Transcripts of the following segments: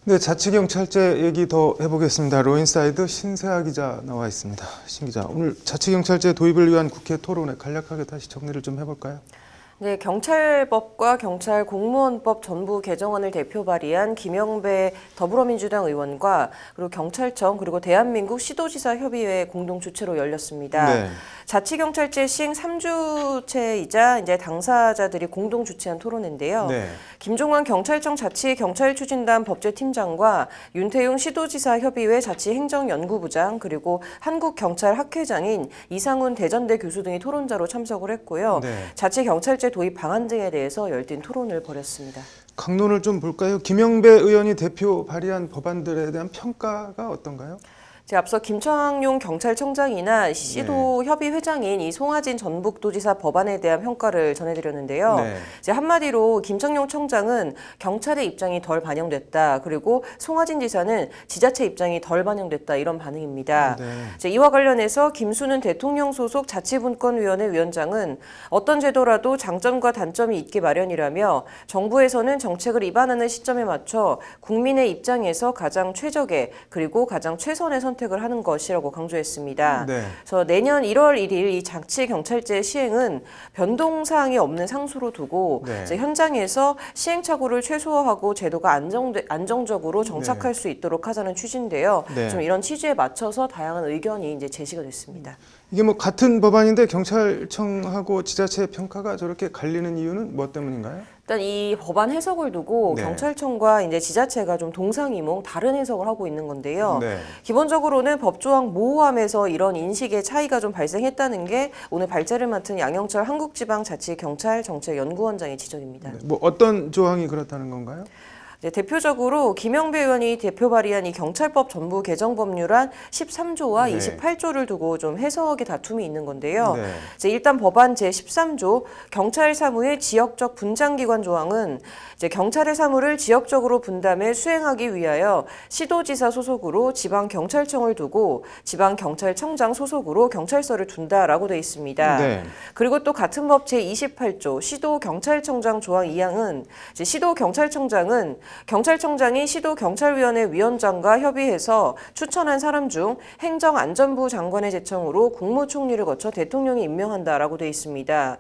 네, 자치경찰제 얘기 더 해보겠습니다. 로인사이드 신세아 기자 나와 있습니다. 신 기자, 오늘 자치경찰제 도입을 위한 국회 토론회 간략하게 다시 정리를 좀 해볼까요? 네, 경찰법과 경찰공무원법 전부 개정안을 대표 발의한 김영배 더불어민주당 의원과 그리고 경찰청 그리고 대한민국 시도지사 협의회 공동 주최로 열렸습니다. 네. 자치경찰제 시행 3주째이자 이제 당사자들이 공동 주최한 토론회인데요. 네. 김종환 경찰청 자치경찰추진단 법제팀장과 윤태용 시도지사 협의회 자치행정연구부장 그리고 한국경찰학회장인 이상훈 대전대 교수 등이 토론자로 참석을 했고요. 네. 자치경찰제 도입 방안 등에 대해서 열띤 토론을 벌였습니다. 강론을 좀 볼까요? 김영배 의원이 대표 발의한 법안들에 대한 평가가 어떤가요? 앞서 김창룡 경찰청장이나 시도 협의 회장인 이 송하진 전북도지사 법안에 대한 평가를 전해드렸는데요. 네. 이제 한마디로 김창룡 청장은 경찰의 입장이 덜 반영됐다. 그리고 송하진 지사는 지자체 입장이 덜 반영됐다. 이런 반응입니다. 네. 이제 이와 관련해서 김수는 대통령 소속 자치분권위원회 위원장은 어떤 제도라도 장점과 단점이 있기 마련이라며 정부에서는 정책을 입안하는 시점에 맞춰 국민의 입장에서 가장 최적의 그리고 가장 최선의 선택을 하는 것이라고 강조했습니다. 네. 그래서 내년 1월 1일 이 자치경찰제 시행은 변동사항이 없는 상수로 두고 네. 이제 현장에서 시행착오를 최소화하고 제도가 안정적으로 정착할 수 있도록 하자는 취지인데요. 네. 좀 이런 취지에 맞춰서 다양한 의견이 이제 제시가 됐습니다. 이게 뭐 같은 법안인데 경찰청하고 지자체 평가가 저렇게 갈리는 이유는 뭐 때문인가요? 일단 이 법안 해석을 두고 네. 경찰청과 이제 지자체가 좀 동상이몽 다른 해석을 하고 있는 건데요. 네. 기본적으로는 법조항 모호함에서 이런 인식의 차이가 좀 발생했다는 게 오늘 발제를 맡은 양영철 한국지방자치경찰정책연구원장의 지적입니다. 네. 뭐 어떤 조항이 그렇다는 건가요? 대표적으로 김영배 의원이 대표 발의한 이 경찰법 전부 개정 법률안 13조와 네. 28조를 두고 좀 해석의 다툼이 있는 건데요. 네. 이제 일단 법안 제13조 경찰 사무의 지역적 분장기관 조항은 이제 경찰의 사무를 지역적으로 분담해 수행하기 위하여 시도지사 소속으로 지방경찰청을 두고 지방경찰청장 소속으로 경찰서를 둔다라고 돼 있습니다. 네. 그리고 또 같은 법 제28조 시도경찰청장 조항 2항은 이제 시도경찰청장은 경찰청장이 시도경찰위원회 위원장과 협의해서 추천한 사람 중 행정안전부 장관의 제청으로 국무총리를 거쳐 대통령이 임명한다라고 돼 있습니다.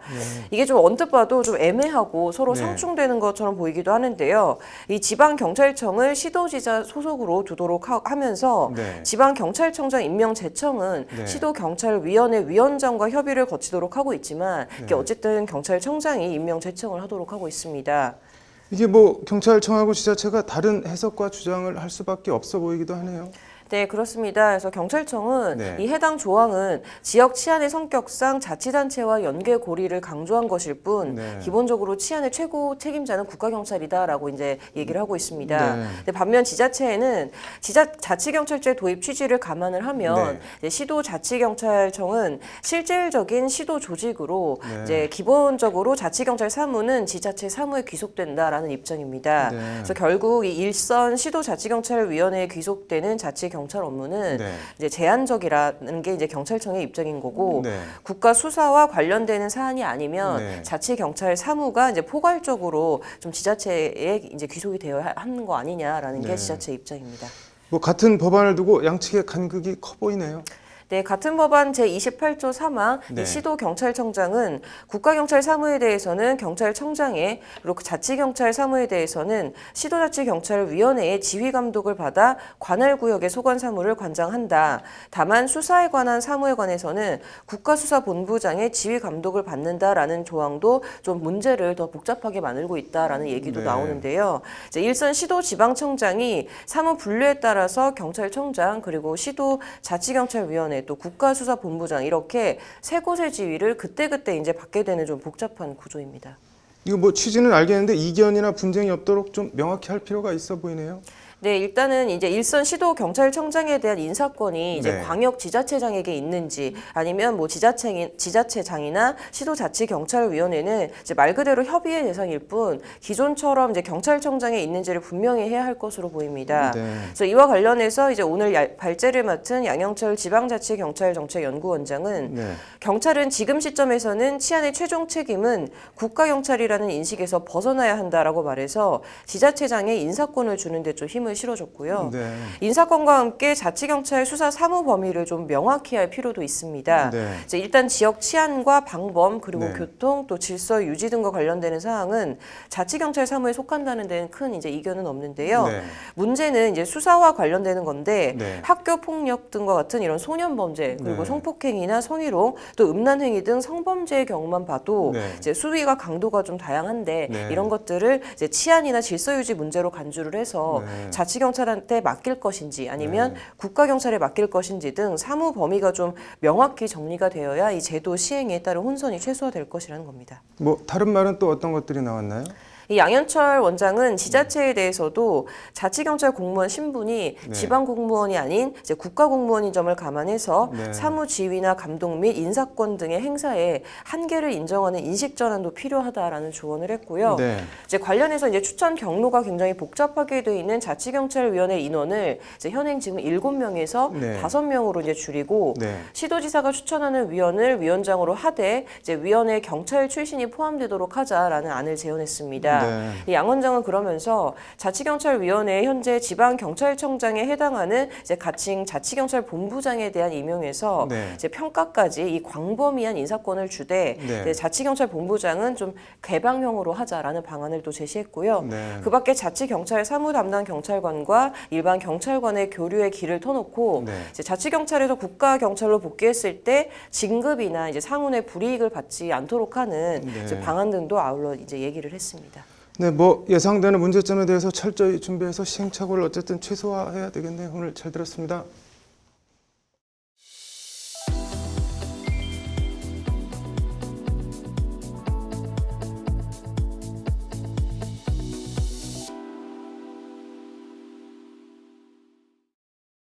이게 좀 언뜻 봐도 좀 애매하고 서로 네. 상충되는 것처럼 보이기도 하는데요. 이 지방경찰청을 시도지사 소속으로 두도록 하면서 네. 지방경찰청장 임명 제청은 네. 시도경찰위원회 위원장과 협의를 거치도록 하고 있지만 이게 네. 어쨌든 경찰청장이 임명 제청을 하도록 하고 있습니다. 이게 뭐 경찰청하고 지자체가 다른 해석과 주장을 할 수밖에 없어 보이기도 하네요. 네, 그렇습니다. 그래서 경찰청은 네. 이 해당 조항은 지역 치안의 성격상 자치단체와 연계 고리를 강조한 것일 뿐 네. 기본적으로 치안의 최고 책임자는 국가경찰이다라고 이제 얘기를 하고 있습니다. 네. 근데 반면 지자체에는 자치경찰제 도입 취지를 감안을 하면 네. 이제 시도자치경찰청은 실질적인 시도 조직으로 네. 이제 기본적으로 자치경찰 사무는 지자체 사무에 귀속된다라는 입장입니다. 네. 그래서 결국 이 일선 시도자치경찰위원회에 귀속되는 자치경찰 업무는 네. 이제 제한적이라는 게 이제 경찰청의 입장인 거고 네. 국가 수사와 관련되는 사안이 아니면 네. 자치경찰 사무가 이제 포괄적으로 좀 지자체에 이제 귀속이 되어야 하는 거 아니냐라는 네. 게 지자체 입장입니다. 뭐 같은 법안을 두고 양측의 간극이 커 보이네요. 네, 같은 법안 제28조 3항 네. 이 시도경찰청장은 국가경찰 사무에 대해서는 경찰청장에 그리고 자치경찰 사무에 대해서는 시도자치경찰위원회의 지휘감독을 받아 관할구역의 소관 사무를 관장한다. 다만 수사에 관한 사무에 관해서는 국가수사본부장의 지휘감독을 받는다라는 조항도 좀 문제를 더 복잡하게 만들고 있다라는 얘기도 네. 나오는데요. 이제 일선 시도지방청장이 사무 분류에 따라서 경찰청장 그리고 시도자치경찰위원회 또 국가수사본부장 이렇게 세 곳의 지위를 그때그때 이제 받게 되는 좀 복잡한 구조입니다. 이거 뭐 취지는 알겠는데 이견이나 분쟁이 없도록 좀 명확히 할 필요가 있어 보이네요. 네, 일단은 이제 일선 시도경찰청장에 대한 인사권이 이제 네. 광역지자체장에게 있는지 아니면 뭐 지자체장이나 시도자치경찰위원회는 이제 말 그대로 협의의 대상일 뿐 기존처럼 이제 경찰청장에 있는지를 분명히 해야 할 것으로 보입니다. 네. 그래서 이와 관련해서 이제 오늘 발제를 맡은 양영철 지방자치경찰정책연구원장은 네. 경찰은 지금 시점에서는 치안의 최종 책임은 국가경찰이라는 인식에서 벗어나야 한다라고 말해서 지자체장에 인사권을 주는 데 좀 힘을 책임을 실어줬고요. 네. 인사권과 함께 자치경찰 수사 사무 범위를 좀 명확히 할 필요도 있습니다. 네. 이제 일단 지역 치안과 방범 그리고 네. 교통 또 질서 유지 등과 관련되는 사항은 자치경찰 사무에 속한다는 데는 큰 이제 이견은 없는데요. 네. 문제는 이제 수사와 관련되는 건데 네. 학교 폭력 등과 같은 이런 소년 범죄 그리고 네. 성폭행이나 성희롱 또 음란행위 등 성범죄의 경우만 봐도 네. 이제 수위가 강도가 좀 다양한데 네. 이런 것들을 이제 치안이나 질서 유지 문제로 간주를 해서 네. 자치경찰한테 맡길 것인지 아니면 네. 국가경찰에 맡길 것인지 등 사무 범위가 좀 명확히 정리가 되어야 이 제도 시행에 따른 혼선이 최소화될 것이라는 겁니다. 뭐 다른 말은 또 어떤 것들이 나왔나요? 이 양현철 원장은 지자체에 대해서도 자치경찰 공무원 신분이 네. 지방 공무원이 아닌 이제 국가 공무원인 점을 감안해서 네. 사무 지휘나 감독 및 인사권 등의 행사에 한계를 인정하는 인식 전환도 필요하다라는 조언을 했고요. 네. 이제 관련해서 이제 추천 경로가 굉장히 복잡하게 돼 있는 자치경찰위원회 인원을 이제 현행 지금 7명에서 네. 5명으로 이제 줄이고 네. 시도지사가 추천하는 위원을 위원장으로 하되 이제 위원회 경찰 출신이 포함되도록 하자라는 안을 제언했습니다. 네. 이 양 원장은 그러면서 자치경찰위원회에 현재 지방경찰청장에 해당하는 이제 가칭 자치경찰본부장에 대한 임용에서 네. 이제 평가까지 이 광범위한 인사권을 주되 네. 이제 자치경찰본부장은 좀 개방형으로 하자라는 방안을 또 제시했고요. 네. 그밖에 자치경찰 사무 담당 경찰관과 일반 경찰관의 교류의 길을 터놓고 네. 이제 자치경찰에서 국가경찰로 복귀했을 때 진급이나 이제 상훈의 불이익을 받지 않도록 하는 네. 이제 방안 등도 아울러 이제 얘기를 했습니다. 네, 뭐 예상되는 문제점에 대해서 철저히 준비해서 시행착오를 어쨌든 최소화해야 되겠네요. 오늘 잘 들었습니다.